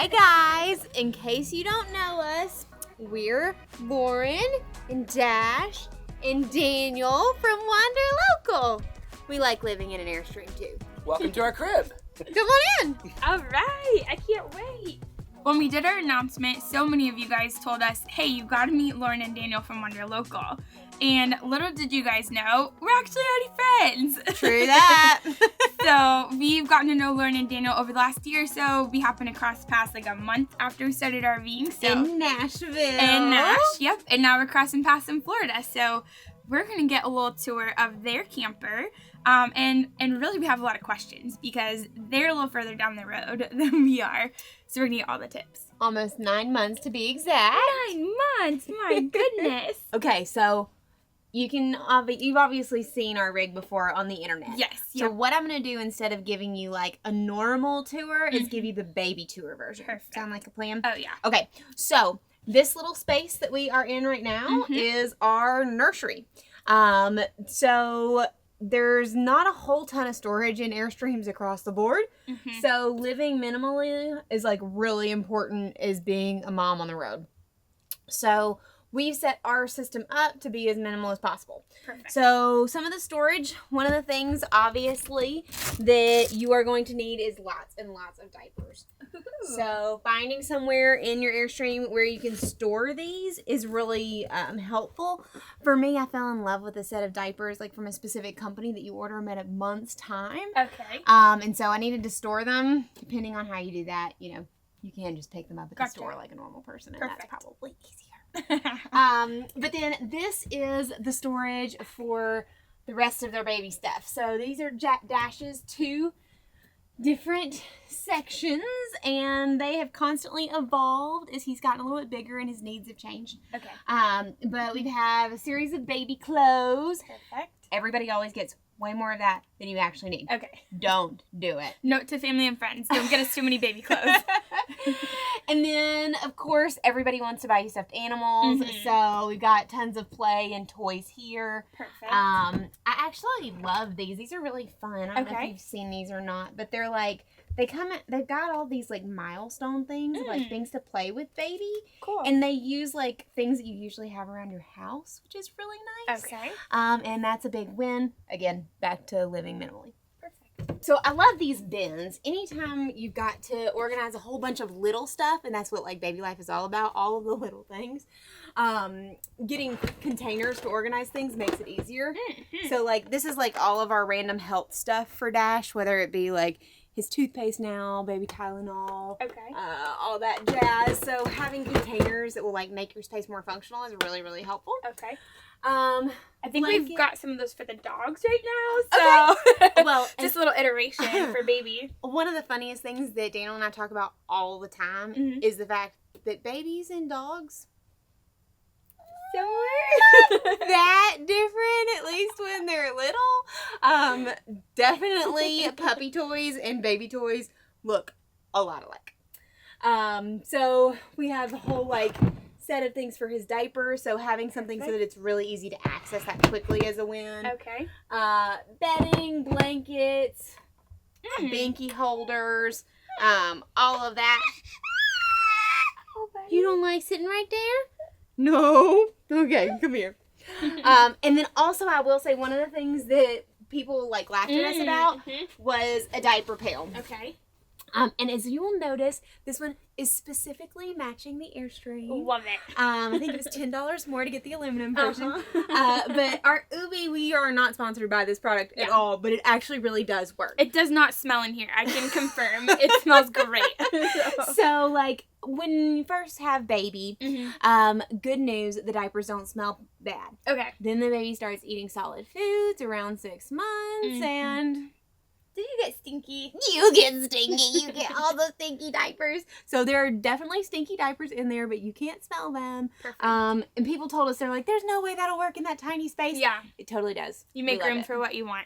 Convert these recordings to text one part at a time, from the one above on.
Hi guys, in case you don't know us, we're Lauren and Dash and Daniel from Wander Local. We like living in an Airstream too. Welcome to our crib. Come on in. All right, I can't wait. When we did our announcement, so many of you guys told us, hey, you gotta meet Lauren and Daniel from Wander Local. And little did you guys know, we're actually already friends. True that. So we've gotten to know Lauren and Daniel over the last year or so. We happened to cross paths like a month after we started RVing. So In Nashville. in Nash, yep. And now we're crossing paths in Florida. So we're gonna get a little tour of their camper. And really we have a lot of questions because they're a little further down the road than we are. So we're gonna get all the tips. Almost 9 months to be exact. 9 months, my goodness. Okay, so you've obviously seen our rig before on the internet. Yes. So what I'm going to do instead of giving you like a normal tour is give you the baby tour version. Perfect. Sound like a plan? Oh yeah. Okay, so this little space that we are in right now is our nursery. So there's not a whole ton of storage in Airstreams across the board. So living minimally is like really important as being a mom on the road. So we've set our system up to be as minimal as possible. Perfect. So some of the storage, one of the things obviously that you are going to need is lots and lots of diapers. So finding somewhere in your Airstream where you can store these is really helpful. For me, I fell in love with a set of diapers like from a specific company that you order them at a month's time. Okay. And so I needed to store them. Depending on how you do that, you know, you can just pick them up at the store like a normal person, and Perfect. that's probably easier. But then this is the storage for the rest of their baby stuff. So these are Jack Dash's 2 different sections, and they have constantly evolved as he's gotten a little bit bigger and his needs have changed. Okay. But we have a series of baby clothes. Perfect. Everybody always gets way more of that than you actually need. Okay. Don't do it. Note to family and friends, don't get us too many baby clothes. And then, of course, everybody wants to buy you stuffed animals. So we've got tons of play and toys here. Perfect. I actually love these. These are really fun. I don't know if Okay. you've seen these or not, but they're like, they've got all these like milestone things, like things to play with baby. Cool. And they use like things that you usually have around your house, which is really nice. Okay. And that's a big win. Again, back to living minimally. Perfect. So I love these bins. Anytime you've got to organize a whole bunch of little stuff, and that's what like baby life is all about, all of the little things. Getting containers to organize things makes it easier. So like this is like all of our random health stuff for Dash, whether it be like his toothpaste now, baby Tylenol, Okay. all that jazz. So having containers that will like make your space more functional is really, really helpful. Okay. I I think blanket. we've got some of those for the dogs right now. So Well, just a little iteration for baby. one of the funniest things that Daniel and I talk about all the time is the fact that babies and dogs Similar. that different, at least when they're little. Definitely puppy toys and baby toys look a lot alike. So we have the whole like set of things for his diaper. So having something so that it's really easy to access that quickly is a win. Okay. Bedding, blankets, binky holders, all of that. Oh, buddy. You don't like sitting right there? No. Okay, come here. And then also I will say one of the things that people like laughed at us about was a diaper pail. Okay. And as you will notice, this one is specifically matching the Airstream. Love it. I think it was $10 more to get the aluminum version. But our Ubi, we are not sponsored by this product at all, but it actually really does work. It does not smell in here. I can confirm. It smells great. So, like, when you first have baby, good news, the diapers don't smell bad. Okay. Then the baby starts eating solid foods around 6 months, and Did you get stinky? you get stinky. You get all those stinky diapers. So there are definitely stinky diapers in there, but you can't smell them. Perfect. And people told us, they're like, there's no way that'll work in that tiny space. Yeah. It totally does. You make We love room it. for what you want.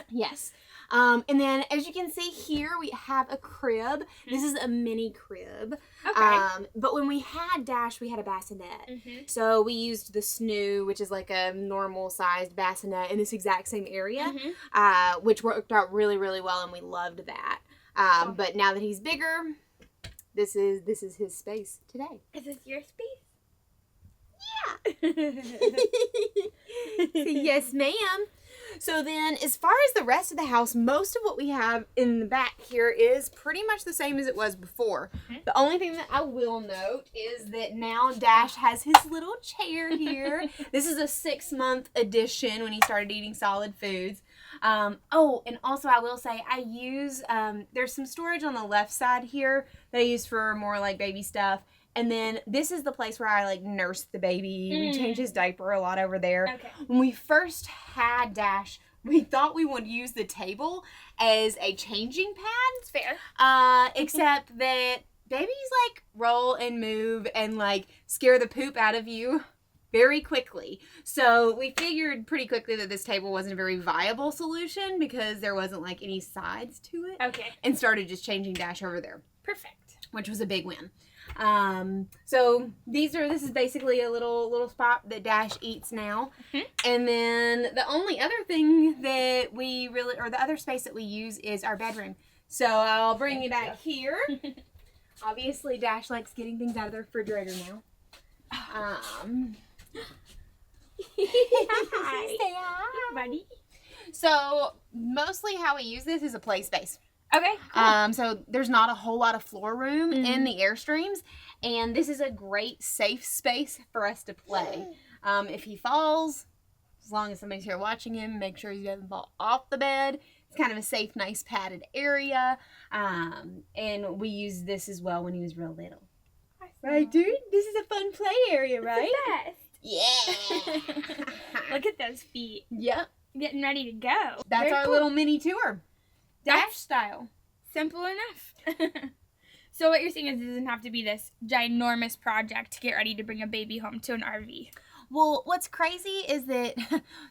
Yes. And then as you can see here, we have a crib. This is a mini crib. Okay. But when we had Dash, we had a bassinet. So we used the snoo, which is like a normal sized bassinet in this exact same area, which worked out really, really well, and we loved that. But now that he's bigger, this is his space today. Is this your space? Yeah. Yes, ma'am. So then, as far as the rest of the house, most of what we have in the back here is pretty much the same as it was before. Mm-hmm. The only thing that I will note is that now Dash has his little chair here. This is a 6-month addition when he started eating solid foods. Oh, and also I will say I use, there's some storage on the left side here that I use for more like baby stuff. And then this is the place where I like nurse the baby. We change his diaper a lot over there. Okay. When we first had Dash, we thought we would use the table as a changing pad. It's fair. Except that babies like roll and move and like scare the poop out of you very quickly. So we figured pretty quickly that this table wasn't a very viable solution because there wasn't like any sides to it. Okay. And started just changing Dash over there, Perfect. which was a big win. So this is basically a little spot that Dash eats now. Mm-hmm. And then the only other thing that we really, or the other space that we use is our bedroom. So I'll bring you back here. Obviously Dash likes getting things out of the refrigerator now. Hi. Say hi. Buddy. So mostly how we use this is a play space. Okay. Cool. So there's not a whole lot of floor room in the Airstreams, and this is a great safe space for us to play. If he falls, as long as somebody's here watching him, make sure he doesn't fall off the bed. It's kind of a safe, nice padded area, and we used this as well when he was real little. Right, dude? This is a fun play area, right? Yeah. Look at those feet. Yep. Getting ready to go. That's Very our cool. little mini tour. Dash style. Simple enough. So what you're saying is it doesn't have to be this ginormous project to get ready to bring a baby home to an RV. Well, what's crazy is that,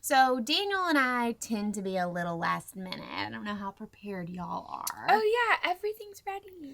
so Daniel and I tend to be a little last minute. I don't know how prepared y'all are. Oh yeah, everything's ready.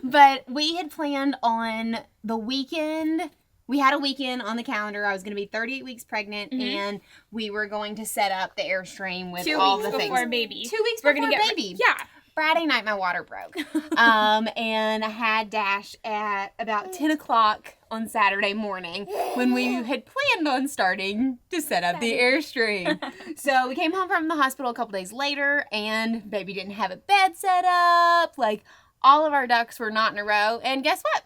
But we had planned on the weekend. We had a weekend on the calendar. I was going to be 38 weeks pregnant, and we were going to set up the Airstream with 2 all weeks the things. before baby. 2 weeks We're before gonna get baby. Yeah. Friday night, my water broke. And I had Dash at about 10 o'clock on Saturday morning when we had planned on starting to set up the Airstream. So we came home from the hospital a couple days later, and baby didn't have a bed set up. Like, all of our ducks were not in a row. And guess what?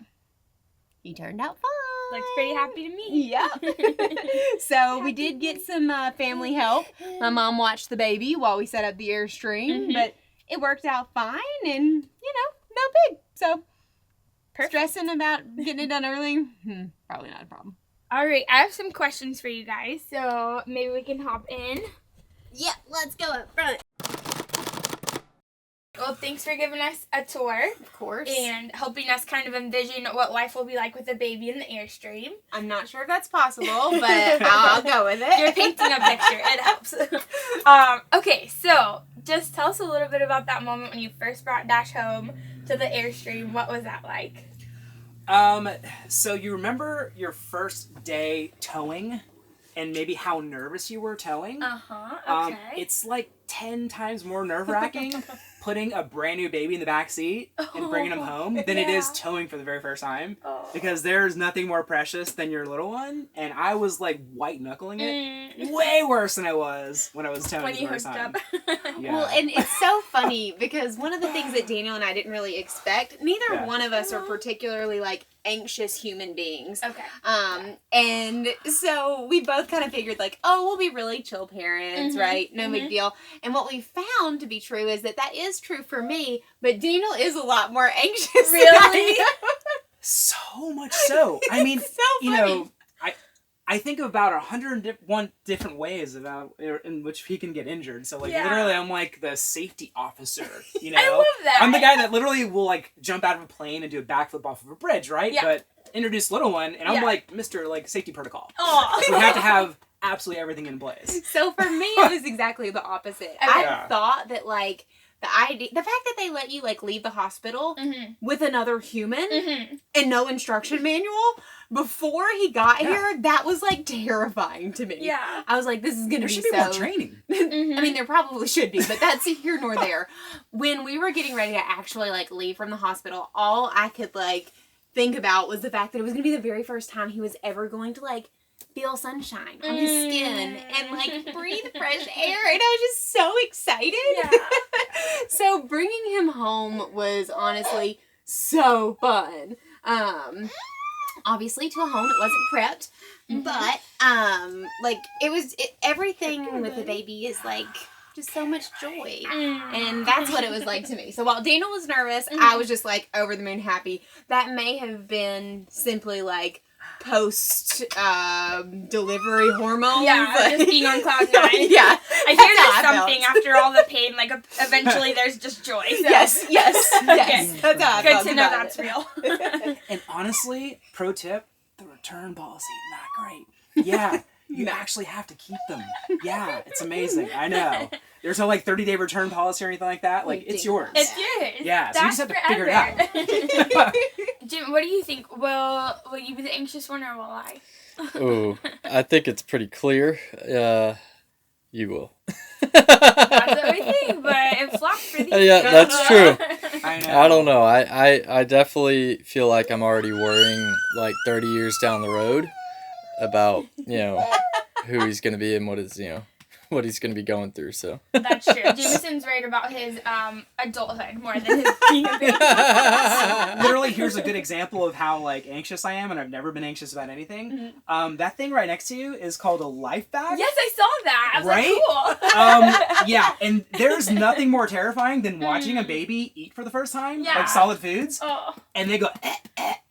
He turned out fine. Looks pretty happy to me. Yep. So we did get some family help. My mom watched the baby while we set up the Airstream, but it worked out fine, and, you know, no big. So, stressing about getting it done early, probably not a problem. All right, I have some questions for you guys, so maybe we can hop in. Yeah, let's go up front. Well, thanks for giving us a tour. Of course. And helping us kind of envision what life will be like with a baby in the Airstream. I'm not sure if that's possible, but I'll go with it. You're painting a picture. It helps. Okay, so just tell us a little bit about that moment when you first brought Dash home to the Airstream. What was that like? So you remember your first day towing and maybe how nervous you were towing? Okay. It's like 10 times more nerve-wracking putting a brand new baby in the back seat and bringing him home than it is towing for the very first time. Because there's nothing more precious than your little one, and I was like white-knuckling it way worse than I was when I was towing When the you first hooked time. up. Yeah. Well, and it's so funny because one of the things that Daniel and I didn't really expect, neither one of us are particularly like anxious human beings. Okay. And so we both kind of figured like, oh, we'll be really chill parents, right? No big deal. And what we found to be true is that is true for me, but Daniel is a lot more anxious. Really? So much so. I mean, so you funny. know, I think of about 101 different ways in which he can get injured. So like literally, I'm like the safety officer. You know, I love that. I'm the guy that literally will like jump out of a plane and do a backflip off of a bridge, right? Yeah. But introduce little one, and I'm like Mr. like safety protocol. Oh. We have to have absolutely everything in place. So for me, it was exactly the opposite. I thought that like the fact that they let you like leave the hospital with another human and no instruction manual before he got here, that was like terrifying to me. Yeah. I was like, this is going to There be should be so... more training. I mean, there probably should be, but that's here nor there. When we were getting ready to actually like leave from the hospital, all I could like think about was the fact that it was going to be the very first time he was ever going to like feel sunshine on his skin and like breathe fresh air, and I was just so excited. Yeah. So bringing him home was honestly so fun. Obviously to a home that wasn't prepped, but like everything with the baby is like just so much joy, and that's what it was like to me. So while Daniel was nervous, I was just like over the moon happy. That may have been simply like post delivery hormones. Yeah, just being on cloud 9. Yeah, I hear there's something after all the pain, like eventually there's just joy. So. Yes. Okay. That's how I Good felt to know about that's it. real. And honestly, pro tip, the return policy, not great. Yeah, you actually have to keep them. Yeah, it's amazing. I know. There's no like 30-day return policy or anything like that. Like, it's yours. It's yours. Yeah, so you just have to figure it forever. out. Jim, what do you think? Will you be the anxious one or will I? Oh, I think it's pretty clear. You will. That's what we think, but it flopped for these. Yeah, that's true. I know. I don't know. I definitely feel like I'm already worrying like 30 years down the road about, who he's going to be and what he's going to be going through, so. That's true. Jameson's worried about his adulthood more than his being a baby. Literally, here's a good example of how like anxious I am, and I've never been anxious about anything. That thing right next to you is called a life bag. Yes, I saw that. I was Right? like, cool. Yeah, and there's nothing more terrifying than watching a baby eat for the first time, Yeah. like solid foods, Oh. and they go,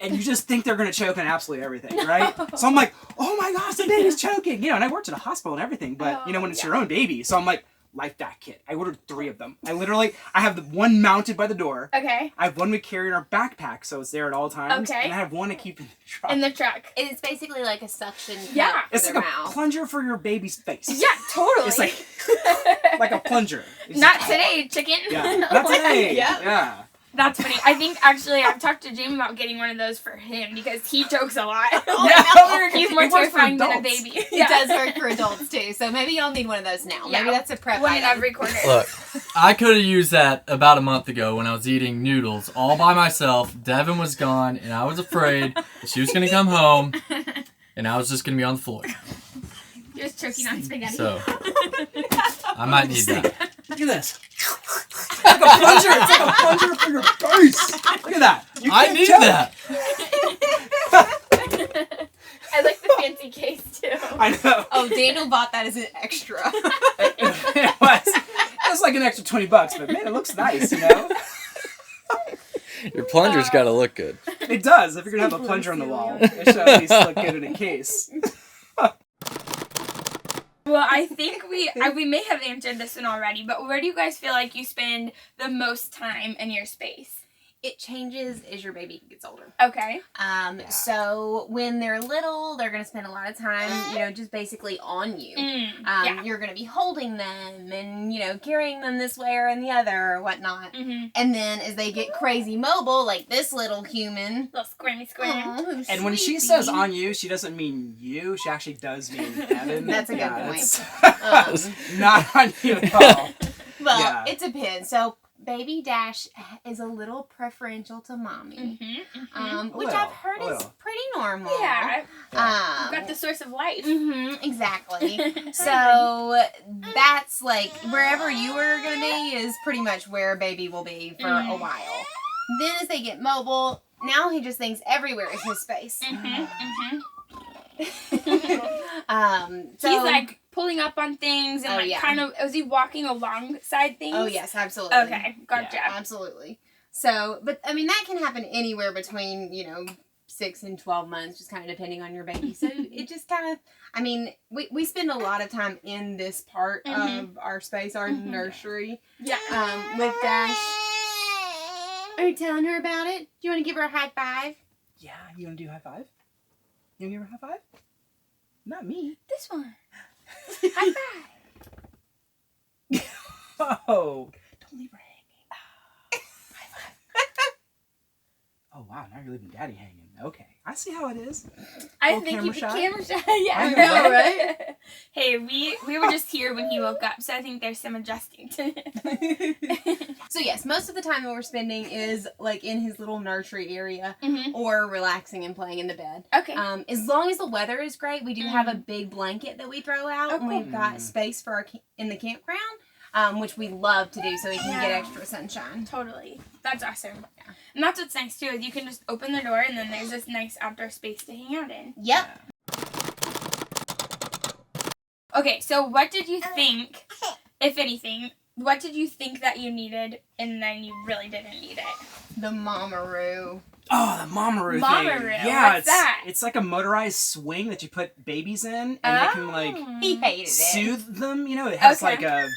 and you just think they're gonna choke on absolutely everything, right? So I'm like, oh my gosh, the baby's choking, and I worked in a hospital and everything, but when it's your own baby, so I'm like, life bag kit. I ordered 3 of them. I have the one mounted by the door. Okay. I have one we carry in our backpack, so it's there at all times. Okay. And I have one to keep in the truck. In the truck. It's basically like a suction cup Yeah. for It's their like a mouth. plunger for your baby's face. Yeah, totally. It's like a plunger. It's Not just- today, chicken. Yeah. Not today. Yeah. Yeah. That's funny. I think actually I've talked to Jamie about getting one of those for him because he chokes a lot. Yeah. He's more It works for terrifying than a adults. baby. It does work for adults too, so maybe y'all need one of those now. Yeah. Maybe that's a prep One in item. every corner. Look, I could have used that about a month ago when I was eating noodles all by myself. Devin was gone, and I was afraid that she was going to come home, and I was just going to be on the floor. You're just choking on spaghetti. So, I might need that. Look at this. It's like a plunger. It's like a plunger for your face. Look at that. You I can't need tell. that. I like the fancy case too. I know. Oh, Daniel bought that as an extra. It was like an extra $20, but man, it looks nice, Your plunger's got to look good. It does. If you're gonna have a plunger on the wall, it should at least look good in a case. Well, I think we may have answered this one already, but where do you guys feel like you spend the most time in your space? It changes as your baby gets older. Okay. So when they're little, they're going to spend a lot of time, just basically on you. Yeah. You're going to be holding them and, carrying them this way or in the other or whatnot. Mm-hmm. And then as they get crazy mobile, like this little human. Little squirmy squirm. Aw, who's And when she sweetie. says on you, she doesn't mean you. She actually does mean Evan. That's a good point. That's not on you at all. Well, Yeah. it depends. So Baby Dash is a little preferential to mommy. Which little, I've heard is little. pretty normal. Yeah. Um, Got the source of life. exactly. So that's like wherever you are going to be is pretty much where baby will be for a while. Then as they get mobile, now he just thinks everywhere is his space. So He's like pulling up on things and yeah. kind of, is he walking alongside things? Oh yes, absolutely. Okay, gotcha. Yeah, absolutely. So, but I mean that can happen anywhere between 6 and 12 months, just kind of depending on your baby. So it just kind of, I mean, we spend a lot of time in this part of our space, our nursery. Yeah. With Dash. Are you telling her about it? Do you want to give her a high five? Yeah, you want to do high five? You want to give her a high five? Not me. This one. High five. Oh, don't leave her hanging. High five. oh wow, now you're leaving Daddy hanging. Okay, I see how it is. I Little think camera you shot. camera shot. Yeah, I know, right? Hey, we were just here when he woke up, so I think there's some adjusting to it. So yes, most of the time that we're spending is like in his little nursery area Mhm. or relaxing and playing in the bed. Okay. As long as the weather is great, we do have a big blanket that we throw out, Oh, and cool. we've got space for our in the campground, which we love to do so we can get extra sunshine. Totally. That's awesome. Yeah. And that's what's nice too, is you can just open the door and then there's this nice outdoor space to hang out in. Yep. Okay, so what did you think, if anything, what did you think that you needed and then you really didn't need it? The Mamaroo. Oh, the Mamaroo thing. Mamaroo, Yeah, what's that? It's like a motorized swing that you put babies in, and they can like He hated it. soothe them. You know, it has Okay. like a,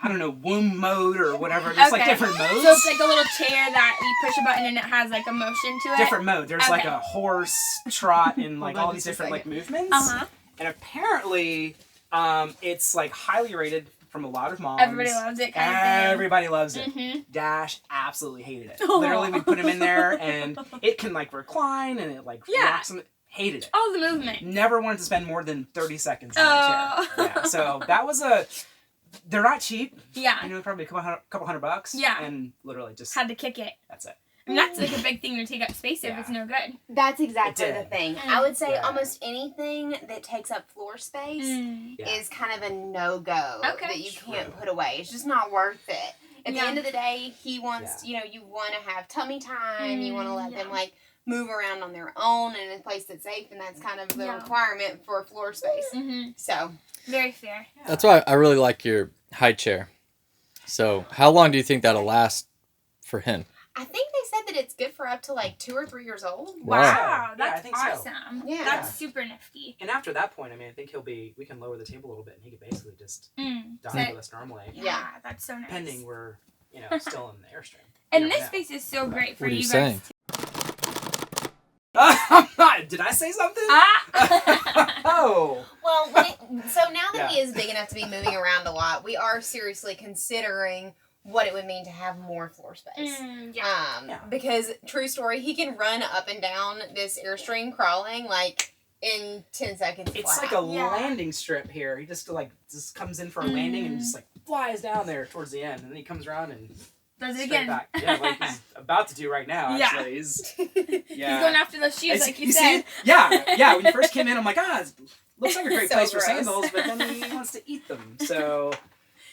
I don't know, womb mode or whatever. There's like Okay. different modes. So it's like a little chair that you push a button and it has like a motion to it? different mode. There's like Okay. a horse, trot, and like Hold on all these just a different like second. movements. Uh-huh. And apparently, it's like highly rated from a lot of moms. Everybody loves it kind of thing. Everybody loves it. Mm-hmm. Dash absolutely hated it. Aw. Literally, we put him in there, and it can like recline, and it like Yeah. rocks him. Hated it. All the movement. Never wanted to spend more than 30 seconds in that Oh. chair. Yeah, so that was a. They're not cheap. Yeah. You know, probably a couple hundred bucks. Yeah. And literally just Had to kick it. that's it. I mean, that's like a big thing to take up space if it's no good. That's exactly It the did. thing. Mm. I would say Yeah. almost anything that takes up floor space Yeah. is kind of a no-go Okay. that you can't True. put away. It's just not worth it. At Yeah. the end of the day, he wants, you want to have tummy time. You want to let them, like, move around on their own in a place that's safe, and that's kind of the Yeah. requirement for floor space. Mm-hmm. So, Very fair. That's why I really like your high chair. So, how long do you think that'll last for him? I think they said that it's good for up to, like, 2 or 3 years old. Wow. Yeah, That's I think so. awesome. Yeah. That's super nifty. And after that point, I mean, I think we can lower the table a little bit, and he could basically just Mm. dine with us normally. Yeah, Yeah. that's so nice. Pending we're, still in the Airstream. And You this never space is so great for What are you you guys. saying? know. Did I say something? Ah! Oh. Well, so now that he Yeah. is big enough to be moving around a lot, we are seriously considering what it would mean to have more floor space. Yeah. Yeah. Because true story, he can run up and down this Airstream crawling like in 10 seconds. It's flat. like a Yeah. landing strip here. He just comes in for a landing and just like flies down there towards the end, and then he comes around and Does it straight again. back. Yeah, like he's about to do right now. Yeah. Actually, he's He's going after those shoes, It's- like you see said. it? Yeah. When you first came in, I'm like, it looks like a great So place for gross. sandals, but then he wants to eat them. So,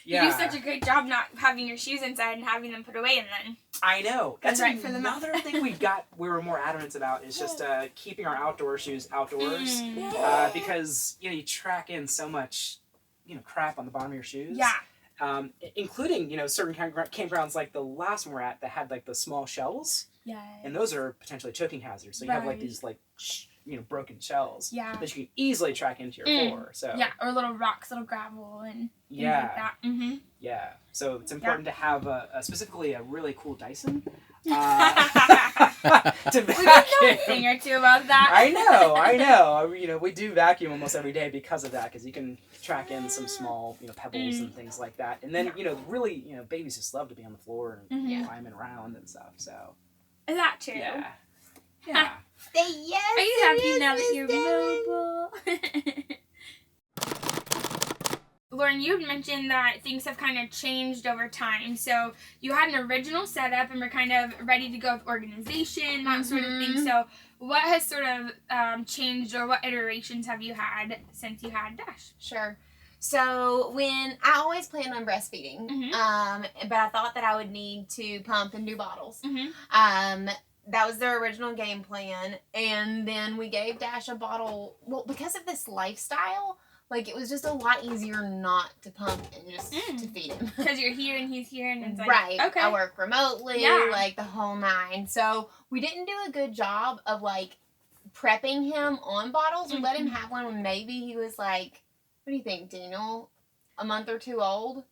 You yeah. do such a great job not having your shoes inside and having them put away and then. I know. That's Right for the mouth. another thing we were more adamant about is just keeping our outdoor shoes outdoors. Because, you track in so much, crap on the bottom of your shoes. Yeah. Including, certain campgrounds like the last one we're at that had like the small shells. Yeah. And those are potentially choking hazards. So you have like Right. these broken shells. Yeah. That you can easily track into your floor. So Yeah, or little rocks, little gravel, and things Yeah. like that. Mm-hmm. Yeah, so it's important to have specifically a really cool Dyson to We didn't know a vacuum. thing or two about that. I know. We do vacuum almost every day because of that, because you can track in some small, pebbles and things like that. And then, really, babies just love to be on the floor and Mhm. climbing around and stuff. So Is that true? yeah, yeah. Say yes. Are you it happy is, now that Miss you're Devin. mobile? Lauren, you had mentioned that things have kind of changed over time. So you had an original setup and were kind of ready to go with organization, that sort of thing. So what has sort of changed, or what iterations have you had since you had Dash? Sure. So when I always planned on breastfeeding, but I thought that I would need to pump and do bottles. Mm-hmm. That was their original game plan, and then we gave Dash a bottle. Well, because of this lifestyle, like it was just a lot easier not to pump and just to feed him. Because you're here and he's here, and it's like, Right. okay. I work remotely, Yeah. like the whole nine. So we didn't do a good job of like prepping him on bottles. We let him have one when maybe he was like, what do you think, Daniel? A month or two old?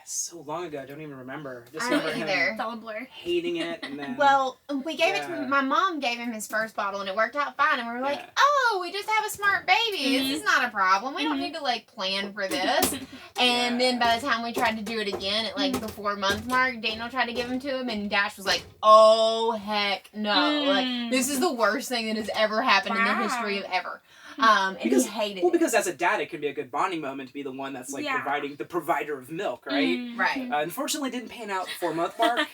so long ago. I don't even remember. Just I don't remember either. him It's all a blur. hating it, and then Well, we gave it to Yeah. my mom. Gave him his first bottle, and it worked out fine. And we were like, Yeah. "Oh, we just have a smart baby. This is not a problem. We don't need to like plan for this." And then by the time we tried to do it again at like the 4-month mark, Daniel tried to give him to him, and Dash was like, "Oh heck no! Like this is the worst thing that has ever happened in the history of ever." And Because- he hated Well, it. because as a dad, it can be a good bonding moment to be the one that's like Yeah. providing the provider of milk, right? Right. Unfortunately, it didn't pan out 4-month mark,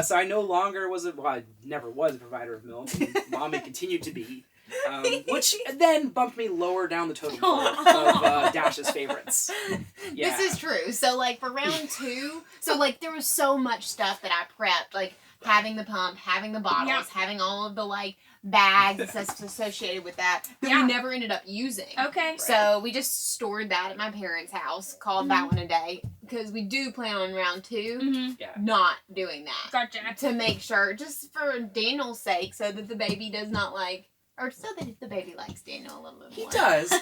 so I no longer was I never was a provider of milk. And Mommy continued to be, which then bumped me lower down the totem pole of Dash's favorites. Yeah. This is true. So like for round 2, so like there was so much stuff that I prepped, like having the pump, having the bottles, Yeah. having all of the like bags and stuff associated with that Yeah. we never ended up using. Okay. So we just stored that at my parents' house, called that one a day, because we do plan on round 2 Mm-hmm. not doing that. Gotcha. To make sure, just for Daniel's sake, so that the baby does not like, or so that the baby likes Daniel a little bit He more. does.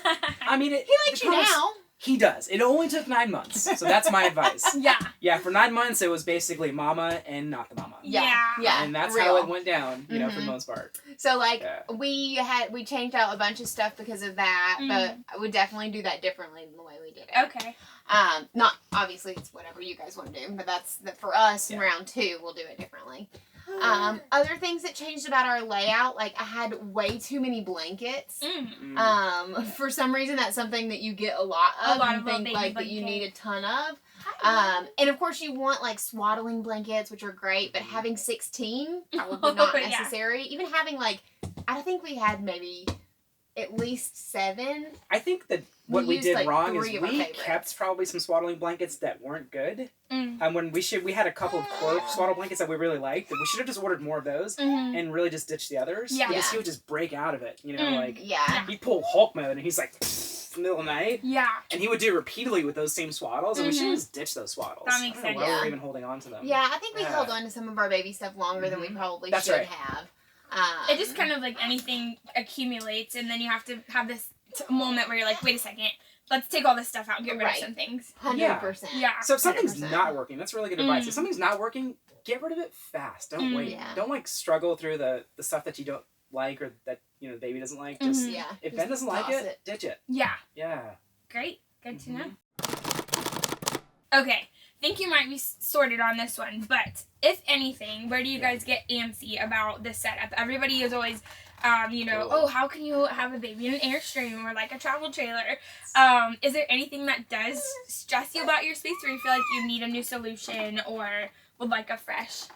I mean, He likes you now. He does. It only took 9 months, so that's my advice. Yeah. Yeah, for 9 months, it was basically mama and not the mama. Yeah. And that's real. how it went down, for the Mhm. most part. So like Yeah. we changed out a bunch of stuff because of that, but I would definitely do that differently than the way we did it. Okay. Not obviously it's whatever you guys want to do, but that's that for us in Yeah. round 2 we'll do it differently. Other things that changed about our layout, like I had way too many blankets. Mm. For some reason that's something that you get a lot of. A lot and of little think baby like that you blankets. need a ton of. And of course you want like swaddling blankets, which are great, but having 16 probably not Yeah. necessary. Even having like, I think we had maybe at least 7. I think that what we used, did like, wrong 3 is of our we favorites. kept probably some swaddling blankets that weren't good. Mm. When we had a couple of core swaddle blankets that we really liked, and we should have just ordered more of those Mhm. and really just ditched the others. Yeah. Because Yeah. he would just break out of it, Mm. like Yeah. he'd pull Hulk mode and he's like in the middle of the night. Yeah. And he would do it repeatedly with those same swaddles, and we should Mhm. have just ditched those swaddles. That makes I don't know sense. why Yeah. we're even holding on to them. Yeah, I think we Yeah. held on to some of our baby stuff longer than we probably That's should right. have. It just kind of like anything accumulates, and then you have to have this moment where you're like, wait a second, let's take all this stuff out and get rid Right. of some things. 100%. Yeah. So if something's 100%. not working, that's really good advice. Mm. If something's not working, get rid of it fast. Don't Mm. wait. Yeah. Don't like struggle through the stuff that you don't like or that the baby doesn't like. Just Mhm. Yeah. if just Ben doesn't like toss it, ditch it. Yeah. Yeah. Great. Good to know. Mhm. Okay. Think you might be sorted on this one, but if anything, where do you guys get antsy about the setup? Everybody is always, oh, how can you have a baby in an Airstream or like a travel trailer? Is there anything that does stress you about your space where you feel like you need a new solution or would like a fresh?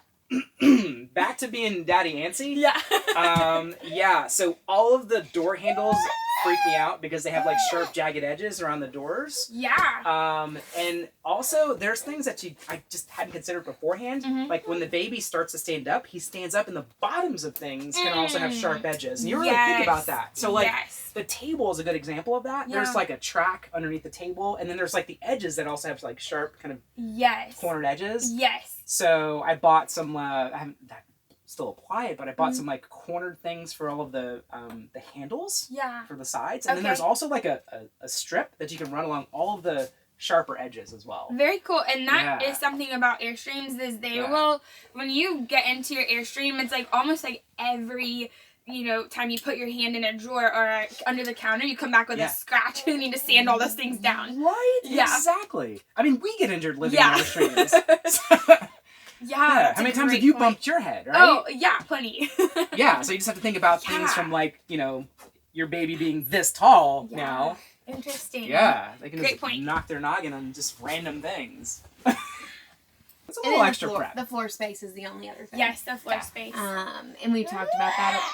Back to being daddy antsy. Yeah. Yeah. So all of the door handles freak me out because they have like sharp, jagged edges around the doors. Yeah. And also there's things that I just hadn't considered beforehand. Mhm. Like when the baby starts to stand up, he stands up and the bottoms of things can also have sharp edges. And you really think about that. So like Yes. the table is a good example of that. There's Yeah. like a track underneath the table, and then there's like the edges that also have like sharp kind of Yes. cornered edges. Yes. So I bought some. I haven't still apply it, but I bought Mhm. some like cornered things for all of the handles Yeah. for the sides, and then Okay. there's also like a strip that you can run along all of the sharper edges as well. Very cool. And that Yeah. is something about Airstreams is they Yeah. will, when you get into your Airstream, it's like almost like every, time you put your hand in a drawer or under the counter, you come back with Yeah. a scratch and you need to sand all those things down. Right? Yeah. Exactly. I mean, we get injured living Yeah. in Airstreams. Yeah. Yeah. that's How a many times have great you point. bumped your head, right? Oh, yeah, plenty. Yeah, so you just have to think about things Yeah. from like, your baby being this tall Yeah. now. Interesting. Yeah, they can Great just point. knock their noggin on just random things. It's a And little then extra prep. the floor space is the only other thing. Yes, the floor Yeah. space. And we've talked about that.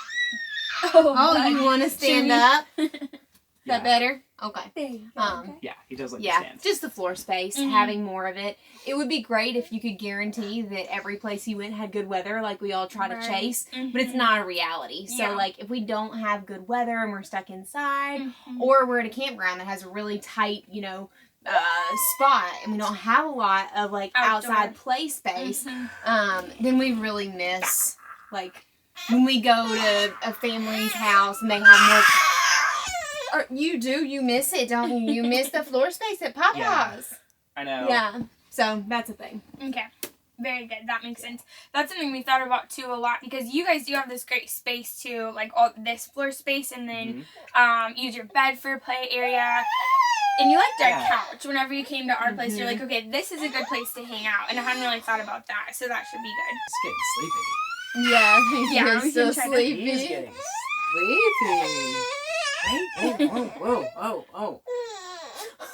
Oh, Oh, you want to stand up? Is Yeah. that better? Okay. There you go. Um, Yeah, he does like to Yeah, stand. just the floor space, Mhm. having more of it. It would be great if you could guarantee that every place you went had good weather, like we all try to Right. chase, but it's Mhm. not a reality. So, Yeah. like, if we don't have good weather and we're stuck inside, Mhm. or we're at a campground that has a really tight, spot, and we don't have a lot of, like, Outdoor. outside play space, Mhm. then we really miss, like, when we go to a family's house and they have more... Or you miss it, don't you? You miss the floor space at Papa's. I know. Yeah. So that's a thing. Okay. Very good. That makes sense. That's something we thought about too a lot because you guys do have this great space too, like all this floor space, and then use your bed for play area. And you liked our couch. Whenever you came to our place, you're like, okay, this is a good place to hang out. And I hadn't really thought about that, so that should be good. It's getting sleepy. Yeah, we so can try to- sleepy. He's getting sleepy. Right? Oh.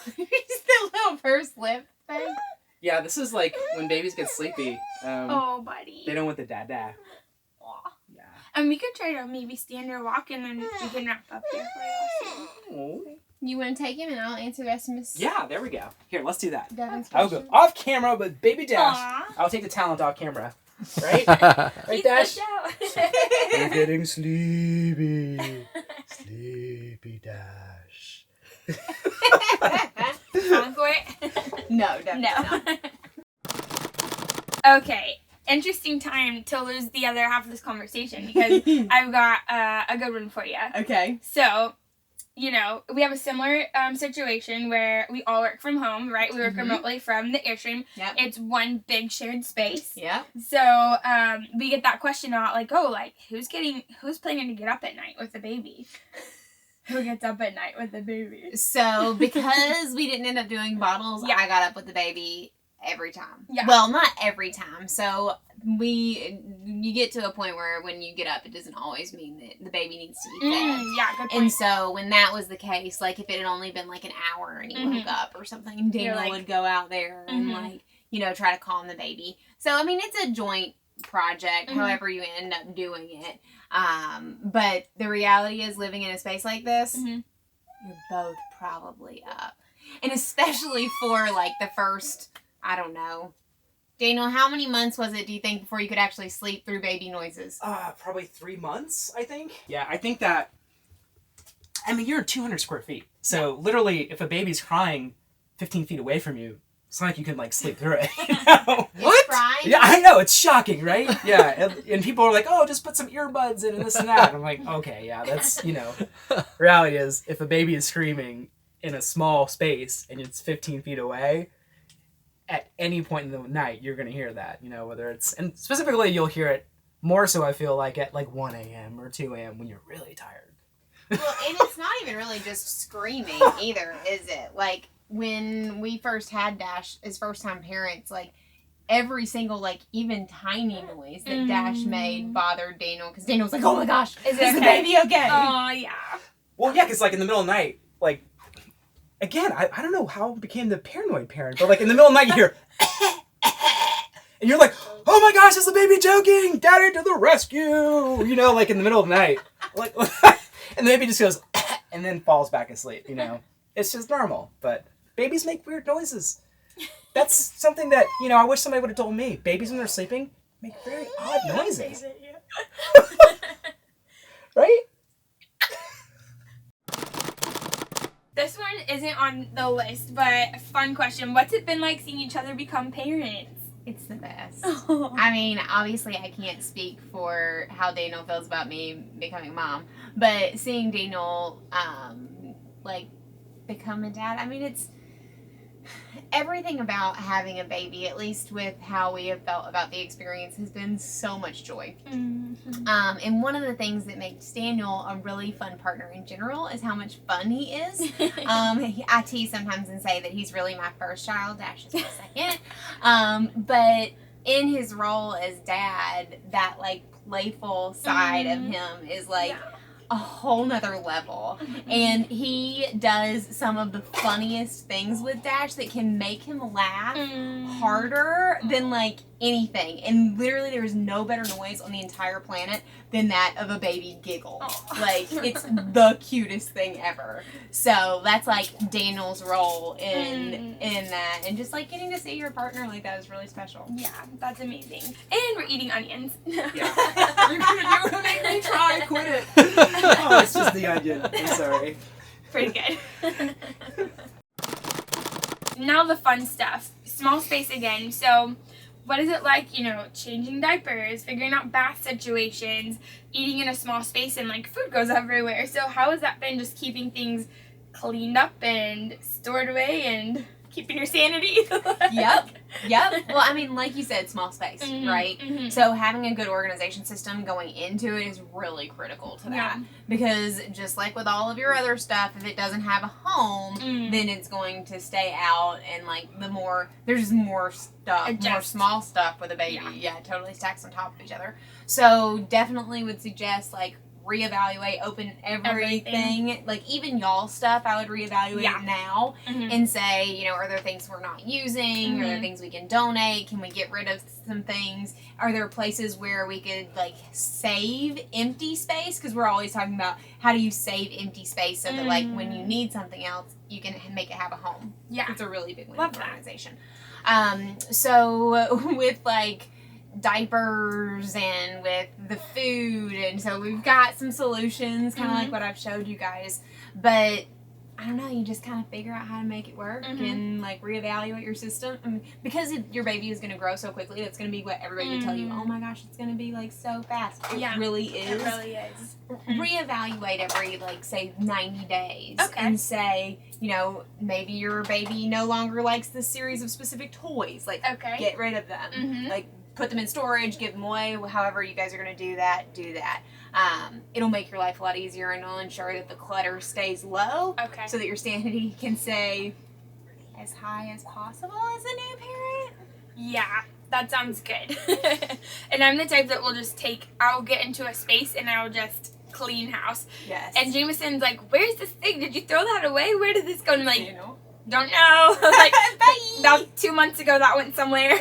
Just the little first lip thing. Yeah, this is like when babies get sleepy. Oh, buddy. They don't want the dada. Aw. Yeah. And we could try to maybe stand or walk, and then we can wrap up here for you. Oh. You want to take him and I'll answer the rest of Miss Yeah, there we go. Here, let's do that. Devin's I'll go questions. off camera with Baby Dash. Aw. I'll take the talent off camera. Right? Right, He's Dash? the show. We're getting sleepy. Sleepy Dash. Time for it? No, definitely not. No. Okay. Interesting time to lose the other half of this conversation because I've got a good one for you. Okay. So, you know, we have a similar situation where we all work from home, right? We work remotely from the Airstream. Yep. It's one big shared space. Yep. So, we get that question a lot, like, oh, like, who's planning to get up at night with the baby? Who gets up at night with the baby? So because we didn't end up doing bottles, Yeah. I got up with the baby every time. Yeah. Well, not every time. So you get to a point where when you get up, it doesn't always mean that the baby needs to be fed. Yeah, good point. And so when that was the case, like if it had only been like an hour and he woke up or something, Daniel like- would go out there and like, you know, try to calm the baby. So, I mean, it's a joint project, however you end up doing it. But the reality is living in a space like this, you're both probably up. And especially for like the first, I don't know. Daniel, how many months was it, do you think, before you could actually sleep through baby noises? Probably 3 months, I think. Yeah, I think that, I mean, you're 200 square feet. So literally, if a baby's crying 15 feet away from you, it's not like you can like sleep through it. You know? It's crying? Yeah, I know, it's shocking, right? Yeah, and people are like, oh, just put some earbuds in and this and that. I'm like, okay, yeah, that's, you know. Reality is, if a baby is screaming in a small space and it's 15 feet away, at any point in the night, you're going to hear that, you know, whether it's, and specifically you'll hear it more so, I feel like, at like 1 a.m. or 2 a.m. when you're really tired. Well, and it's not even really just screaming either, is it? Like, when we first had Dash as first-time parents, like, every single, like, even tiny noise that Dash made bothered Daniel, because Daniel was like, oh my gosh, is the baby okay? Oh, yeah. Well, yeah, because like in the middle of the night, like, again, I don't know how I became the paranoid parent, but like in the middle of the night you hear, and you're like, oh my gosh, is the baby joking? Daddy to the rescue! You know, like in the middle of the night. Like, and the baby just goes, and then falls back asleep, you know. It's just normal, but babies make weird noises. That's something that, you know, I wish somebody would have told me. Babies when they're sleeping make very odd noises. Right? This one isn't on the list, but fun question. What's it been like seeing each other become parents? It's the best. I mean, obviously I can't speak for how Daniel feels about me becoming a mom, but seeing Daniel, like, become a dad, I mean, it's everything about having a baby, at least with how we have felt about the experience, has been so much joy. And one of the things that makes Daniel a really fun partner in general is how much fun he is. I tease sometimes and say that he's really my first child, Dash is my second. But in his role as dad, that like playful side of him is like a whole nother level. And he does some of the funniest things with Dash that can make him laugh harder than like anything. And literally there is no better noise on the entire planet than that of a baby giggle. Like, it's the cutest thing ever. So that's like Daniel's role in that, and just like getting to see your partner like that is really special. Yeah, that's amazing. And we're eating onions. Yeah. You're gonna make me try. Quit it. Oh, it's just the onion. I'm sorry. Pretty good. Now the fun stuff. Small space again. So, what is it like, you know, changing diapers, figuring out bath situations, eating in a small space, and like food goes everywhere. So how has that been, just keeping things cleaned up and stored away? And keeping your sanity. Yep. Well, I mean, like you said, small space, right? So having a good organization system going into it is really critical to that. Because just like with all of your other stuff, if it doesn't have a home, then it's going to stay out, and like there's more stuff, more small stuff with a baby. Yeah, it totally stacks on top of each other. So definitely would suggest like reevaluate, open everything. Like even y'all's stuff, I would reevaluate it now and say, you know, are there things we're not using? Are there things we can donate? Can we get rid of some things? Are there places where we could like save empty space? Because we're always talking about how do you save empty space so that like when you need something else, you can make it have a home. Yeah, it's a really big win for the organization. So with like diapers and with the food, and so we've got some solutions, kind of like what I've showed you guys, but I don't know, you just kind of figure out how to make it work and like reevaluate your system. I mean, because your baby is going to grow so quickly, that's going to be what everybody will tell you, oh my gosh, it's going to be like so fast. It really is. It really is. Reevaluate every like say 90 days and say, you know, maybe your baby no longer likes this series of specific toys, like get rid of them, like put them in storage, give them away, however you guys are going to do that. It'll make your life a lot easier, and it'll ensure that the clutter stays low so that your sanity can stay as high as possible as a new parent. Yeah, that sounds good. And I'm the type that will just I'll get into a space and I'll just clean house. Yes. And Jameson's like, where's this thing? Did you throw that away? Where did this go? And I'm like, don't know. Like, about 2 months ago, that went somewhere.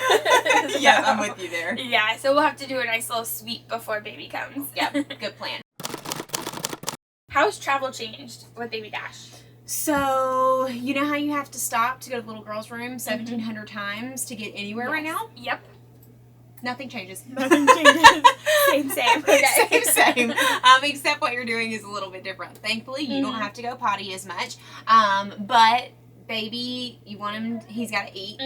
Yeah, I'm with you there. Yeah, so we'll have to do a nice little sweep before baby comes. Yep, good plan. How's travel changed with Baby Dash? So, you know how you have to stop to go to the little girl's room 1,700 times to get anywhere right now? Yep. Nothing changes. Nothing changes. Same. Okay. Same. Except what you're doing is a little bit different. Thankfully, you don't have to go potty as much. But baby, you want him, he's got to eat,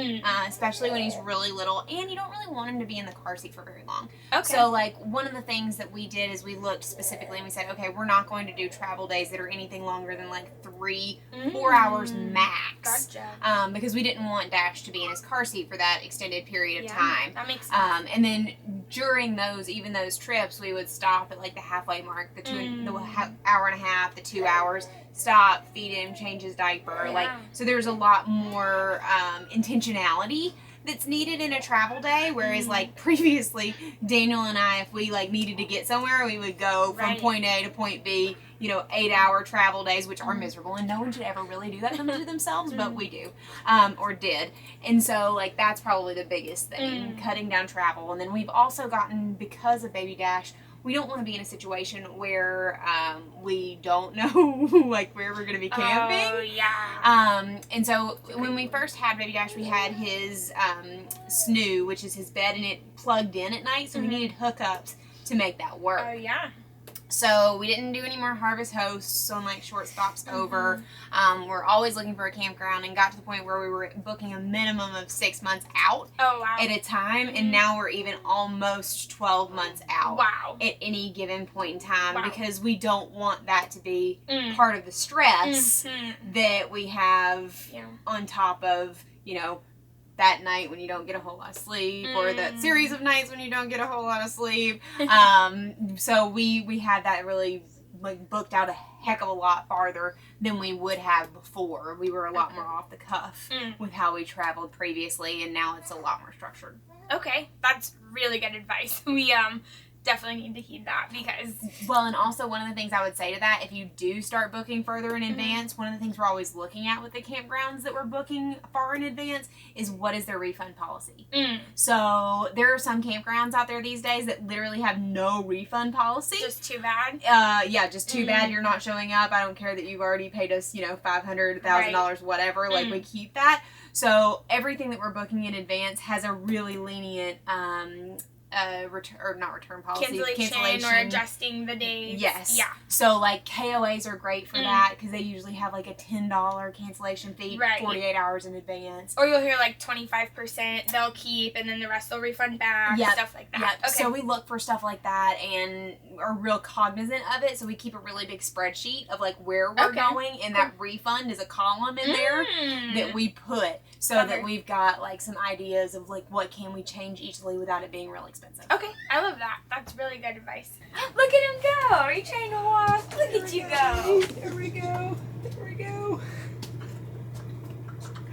especially when he's really little, and you don't really want him to be in the car seat for very long. Okay. So, like, one of the things that we did is we looked specifically and we said, okay, we're not going to do travel days that are anything longer than like 4 hours max. Gotcha. Because we didn't want Dash to be in his car seat for that extended period of time. That makes sense. And then during those trips, we would stop at like the halfway mark, the hour and a half, the 2 hours. Stop, feed him, change his diaper. Like, so there's a lot more intentionality that's needed in a travel day, whereas like previously, Daniel and I, if we like needed to get somewhere, we would go from point A to point B, 8-hour travel days, which are miserable, and no one should ever really do that to themselves, but we do, or did. And so like that's probably the biggest thing, cutting down travel. And then we've also gotten, because of Baby Dash, we don't want to be in a situation where we don't know like where we're going to be camping. Oh, yeah. And so when we first had Baby Dash, we had his snoo, which is his bed, and it plugged in at night, so we needed hookups to make that work. Oh, yeah. So we didn't do any more harvest hosts on like short stops over. We're always looking for a campground, and got to the point where we were booking a minimum of 6 months out at a time, and now we're even almost 12 months out at any given point in time, because we don't want that to be part of the stress that we have on top of, that night when you don't get a whole lot of sleep, or that series of nights when you don't get a whole lot of sleep. So we had that really like booked out a heck of a lot farther than we would have before. We were a lot more off the cuff with how we traveled previously, and now it's a lot more structured. Okay, that's really good advice. We definitely need to heed that, because and also one of the things I would say to that, if you do start booking further in advance, one of the things we're always looking at with the campgrounds that we're booking far in advance is what is their refund policy. So there are some campgrounds out there these days that literally have no refund policy. Just too bad. Just too bad you're not showing up. I don't care that you've already paid us $500, $1,000, whatever, like we keep that. So everything that we're booking in advance has a really lenient not return policy, cancellation or adjusting the days. Yes. Yeah. So like KOAs are great for that because they usually have like a $10 cancellation fee 48 hours in advance. Or you'll hear like 25% they'll keep and then the rest they'll refund back. Stuff like that. Yep. Okay. So we look for stuff like that and are real cognizant of it. So we keep a really big spreadsheet of like where we're going, and that refund is a column in there that we put so that we've got like some ideas of like what can we change easily without it being real expensive. Okay, I love that. That's really good advice. Look at him go. Are you trying to walk? Look at you go. There we go. There we go.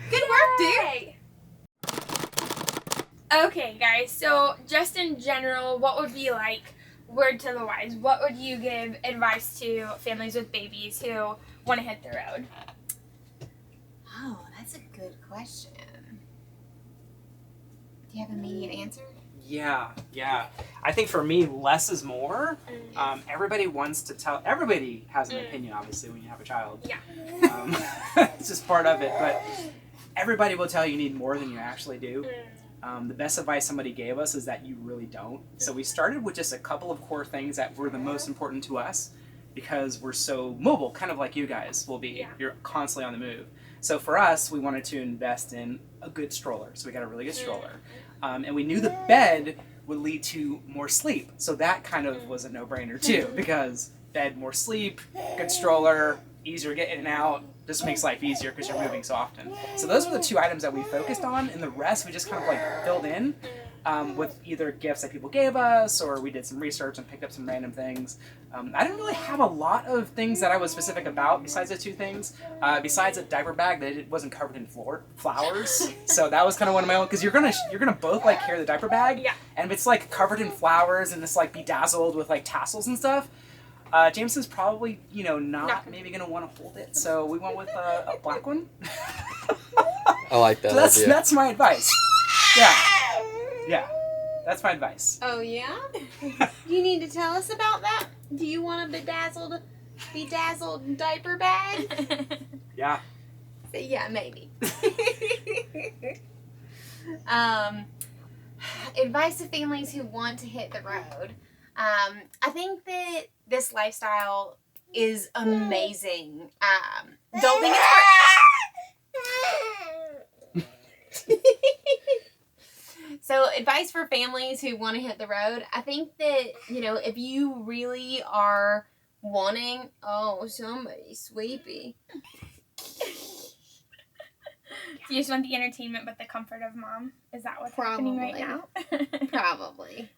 Good work, dude. Okay, guys. So just in general, what would be like word to the wise? What would you give advice to families with babies who want to hit the road? Oh, that's a good question. Do you have an immediate answer? Yeah. I think for me, less is more. Everybody wants to tell. Everybody has an opinion, obviously, when you have a child. Yeah. It's just part of it. But everybody will tell you need more than you actually do. The best advice somebody gave us is that you really don't. So we started with just a couple of core things that were the most important to us because we're so mobile, kind of like you guys will be. Yeah. You're constantly on the move. So for us, we wanted to invest in a good stroller. So we got a really good stroller. And we knew the bed would lead to more sleep. So that kind of was a no-brainer too, because bed, more sleep, good stroller, easier to get in and out, just makes life easier because you're moving so often. So those were the two items that we focused on, and the rest we just kind of like filled in with either gifts that people gave us, or we did some research and picked up some random things. I didn't really have a lot of things that I was specific about besides the two things. Besides a diaper bag that it wasn't covered in flowers, so that was kind of one of my own. Because you're gonna both like carry the diaper bag, and if it's like covered in flowers and it's like bedazzled with like tassels and stuff, Jameson's probably not maybe gonna want to hold it. So we went with a black one. I like that. So that's my advice. Yeah, that's my advice. Oh yeah? You need to tell us about that. Do you want a bedazzled diaper bag? Yeah. Yeah, maybe. Advice to families who want to hit the road. I think that this lifestyle is amazing. Don't think it's great. So advice for families who want to hit the road. I think that, if you really are wanting, somebody's sleepy. You just want the entertainment but the comfort of mom? Is that what's happening right now? Probably.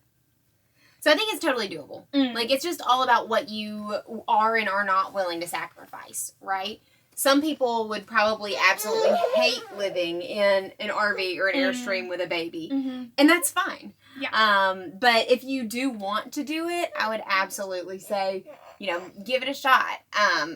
So I think it's totally doable. Like, it's just all about what you are and are not willing to sacrifice, right? Some people would probably absolutely hate living in an RV or an Airstream with a baby. And that's fine. Yeah. But if you do want to do it, I would absolutely say, give it a shot.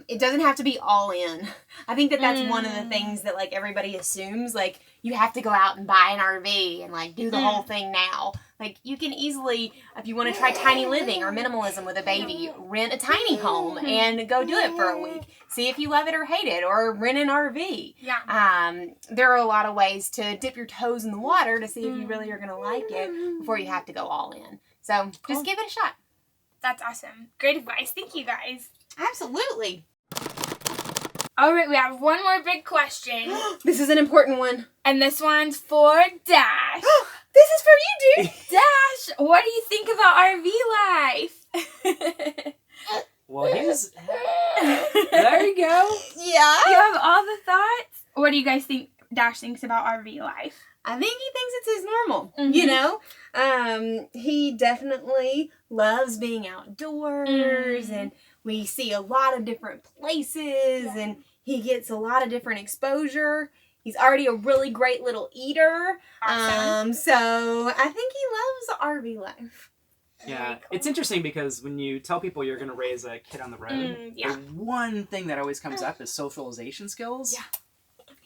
It doesn't have to be all in. I think that that's one of the things that, like, everybody assumes. Like, you have to go out and buy an RV and, like, do the whole thing now. Like, you can easily, if you want to try tiny living or minimalism with a baby, rent a tiny home and go do it for a week. See if you love it or hate it, or rent an RV. Yeah. There are a lot of ways to dip your toes in the water to see if you really are going to like it before you have to go all in. So just give it a shot. That's awesome. Great advice. Thank you, guys. Absolutely. All right, we have one more big question. This is an important one. And this one's for Dash. This is for you, dude. Dash, what do you think about RV life? Well, there you go. Yeah. You have all the thoughts? What do you guys think Dash thinks about RV life? I think he thinks it's his normal, he definitely loves being outdoors, and we see a lot of different places, and he gets a lot of different exposure. He's already a really great little eater. Awesome. So I think he loves RV life. Yeah, it's interesting because when you tell people you're going to raise a kid on the road, the one thing that always comes up is socialization skills. Yeah.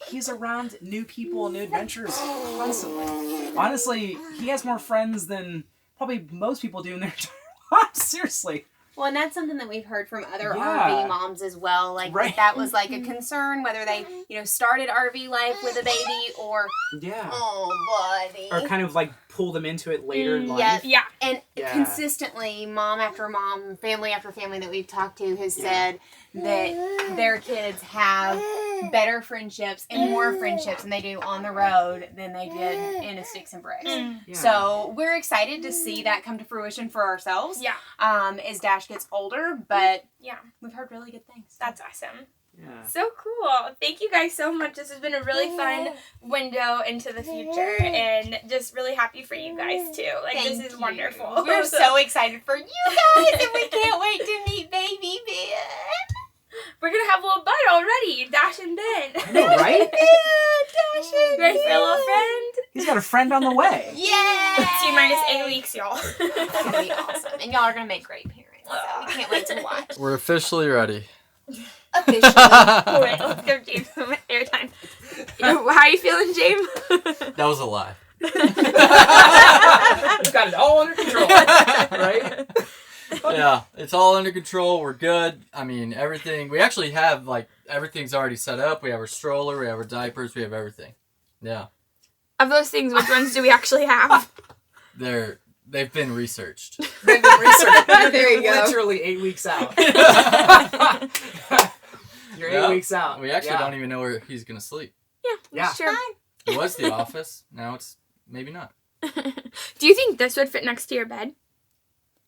He's around new people, new adventures constantly. Honestly, he has more friends than probably most people do in their entire lives. Seriously. Well, and that's something that we've heard from other RV moms as well. Like, that was like a concern, whether they, started RV life with a baby or, oh, buddy. Or kind of like pull them into it later in life. Yes. Yeah. And Yeah. consistently, mom after mom, family after family that we've talked to has said that their kids have better friendships and more friendships than they do on the road than they did in a sticks and bricks. Yeah. So we're excited to see that come to fruition for ourselves. Yeah. As Dash gets older, but Yeah. we've heard really good things. That's awesome. Yeah. So cool. Thank you guys so much. This has been a really fun window into the future and just really happy for you guys too. Like Thank this is you. wonderful. We're so excited for you guys and we can't wait to meet baby Ben. We're gonna have a little bud already, Dash and Ben. I know, right? Dash and Ready for a little Ben. friend? He's got a friend on the way. Yeah! T-8 weeks, y'all. It's gonna be awesome. And y'all are gonna make great parents. So we can't wait to watch. We're officially ready. Officially. Wait, let's give James some airtime. How are you feeling, James? That was a lie. He's got it all under control, right? Yeah, it's all under control. We're good. I mean, everything. We actually have, like, everything's already set up. We have our stroller. We have our diapers. We have everything. Yeah. Of those things, which ones do we actually have? They've been researched. They've been researched. There you go. Literally 8 weeks out. You're 8 Yeah. weeks out. We actually Yeah. don't even know where he's going to sleep. Yeah, sure. It was the office. Now it's maybe not. Do you think this would fit next to your bed?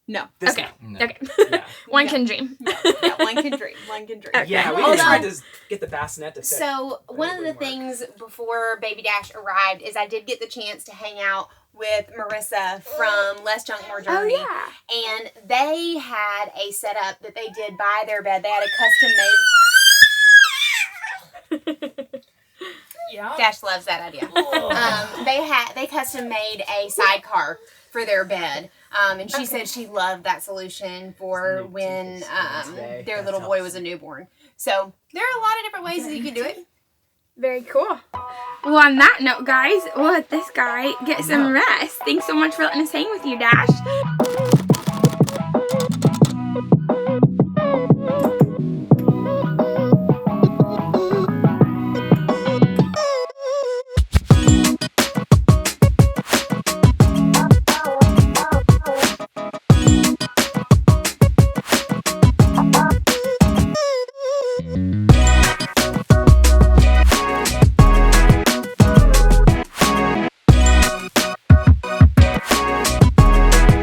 No. This Okay. one. No. Okay. Yeah. One No. can dream. Yeah, one can dream. One can dream. Okay. Yeah, we Although- tried to get the bassinet to fit. So one of the wouldn't work. things before Baby Dash arrived is I did get the chance to hang out with Marissa from Less Junk More Oh, Journey. yeah. And they had a setup that they did by their bed. They had a custom made. Yeah. Dash loves that idea. They custom made a sidecar for their bed. And she said she loved that solution for Some new when tickets for today. their That little boy helps. was a newborn. So there are a lot of different ways that you can do it. Very cool. Well, on that note, guys, we'll let this guy get some rest. Thanks so much for letting us hang with you, Dash.